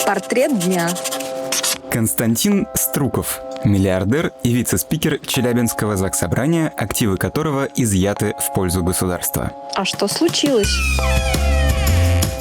Портрет дня. Константин Струков. Миллиардер и вице-спикер Челябинского заксобрания, активы которого изъяты в пользу государства. А что случилось?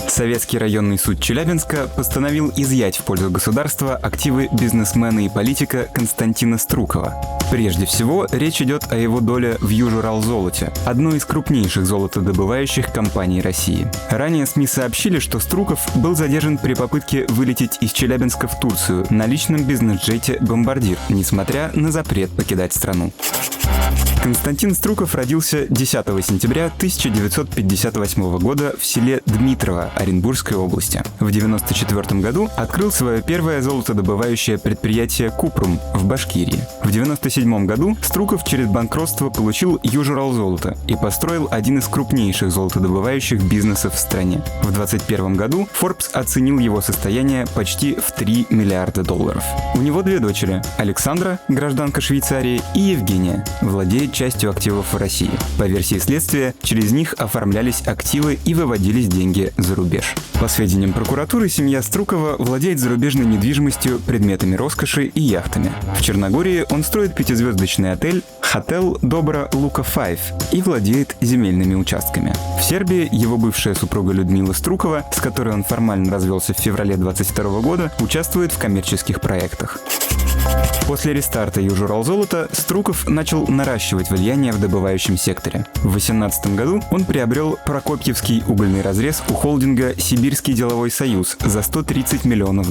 Советский районный суд Челябинска постановил изъять в пользу государства активы бизнесмена и политика Константина Струкова. Прежде всего, речь идет о его доле в Южуралзолоте, одной из крупнейших золотодобывающих компаний России. Ранее СМИ сообщили, что Струков был задержан при попытке вылететь из Челябинска в Турцию на личном бизнес-джете «Бомбардир», несмотря на запрет покидать страну. Константин Струков родился 10 сентября 1958 года в селе Дмитрово Оренбургской области. В 1994 году открыл свое первое золотодобывающее предприятие «Купрум» в Башкирии. В 1997 году Струков через банкротство получил Южуралзолото и построил один из крупнейших золотодобывающих бизнесов в стране. В 2021 году Forbes оценил его состояние почти в $3 миллиарда. У него две дочери – Александра, гражданка Швейцарии, и Евгения, владеет частью активов в России. По версии следствия, через них оформлялись активы и выводились деньги за рубеж. По сведениям прокуратуры, семья Струкова владеет зарубежной недвижимостью, предметами роскоши и яхтами. В Черногории он строит пятизвездочный отель «Хотел Добра Лука 5» и владеет земельными участками. В Сербии его бывшая супруга Людмила Струкова, с которой он формально развелся в феврале 2022 года, участвует в коммерческих проектах. После рестарта Южуралзолота Струков начал наращивать влияние в добывающем секторе. В 2018 году он приобрел Прокопьевский угольный разрез у холдинга «Сибирский деловой союз» за $130 миллионов,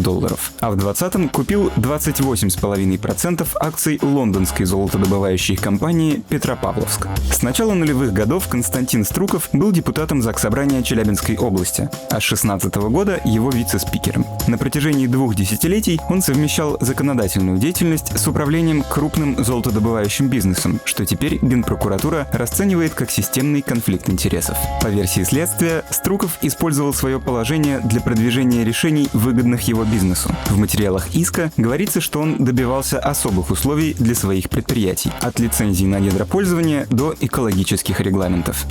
а в 2020 купил 28,5% акций лондонской золотодобывающей компании «Петропавловск». С начала нулевых годов Константин Струков был депутатом Заксобрания Челябинской области, а с 2016 года его вице-спикером. На протяжении 2 десятилетий он совмещал законодательную деятельность с управлением крупным золотодобывающим бизнесом, что теперь Генпрокуратура расценивает как системный конфликт интересов. По версии следствия, Струков использовал свое положение для продвижения решений, выгодных его бизнесу. В материалах иска говорится, что он добивался особых условий для своих предприятий, от лицензий на недропользование до экологических регламентов.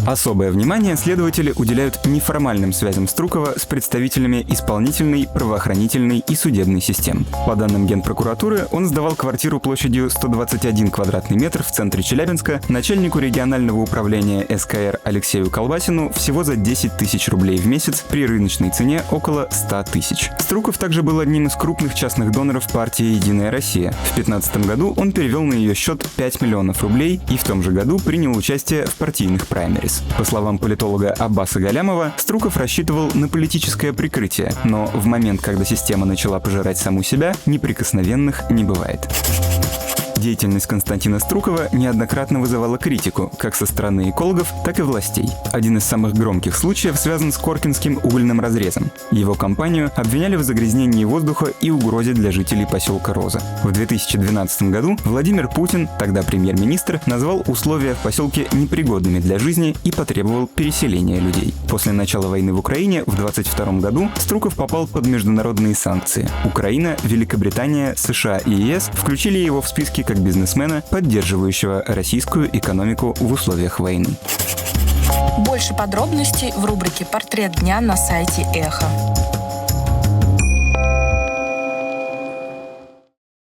Особое внимание следователи уделяют неформальным связям Струкова с представителями исполнительной, правоохранительной и судебной систем. По данным Генпрокуратуры, он сдавал квартиру площадью 121 квадратный метр в центре Челябинска начальнику регионального управления СКР Алексею Колбасину всего за 10 тысяч рублей в месяц при рыночной цене около 100 тысяч. Струков также был одним из крупных частных доноров партии «Единая Россия». В 2015 году он перевел на ее счет 5 миллионов рублей и в том же году принял участие в партийных праймерис. По словам политолога Аббаса Галямова, Струков рассчитывал на политическое прикрытие, но в момент, когда система начала пожирать саму себя, неприкосновенных не бывает. Деятельность Константина Струкова неоднократно вызывала критику как со стороны экологов, так и властей. Один из самых громких случаев связан с Коркинским угольным разрезом. Его компанию обвиняли в загрязнении воздуха и угрозе для жителей поселка Роза. В 2012 году Владимир Путин, тогда премьер-министр, назвал условия в поселке непригодными для жизни и потребовал переселения людей. После начала войны в Украине в 2022 году Струков попал под международные санкции. Украина, Великобритания, США и ЕС включили его в списки как бизнесмена, поддерживающего российскую экономику в условиях войны. Больше подробностей в рубрике «Портрет дня» на сайте Эхо.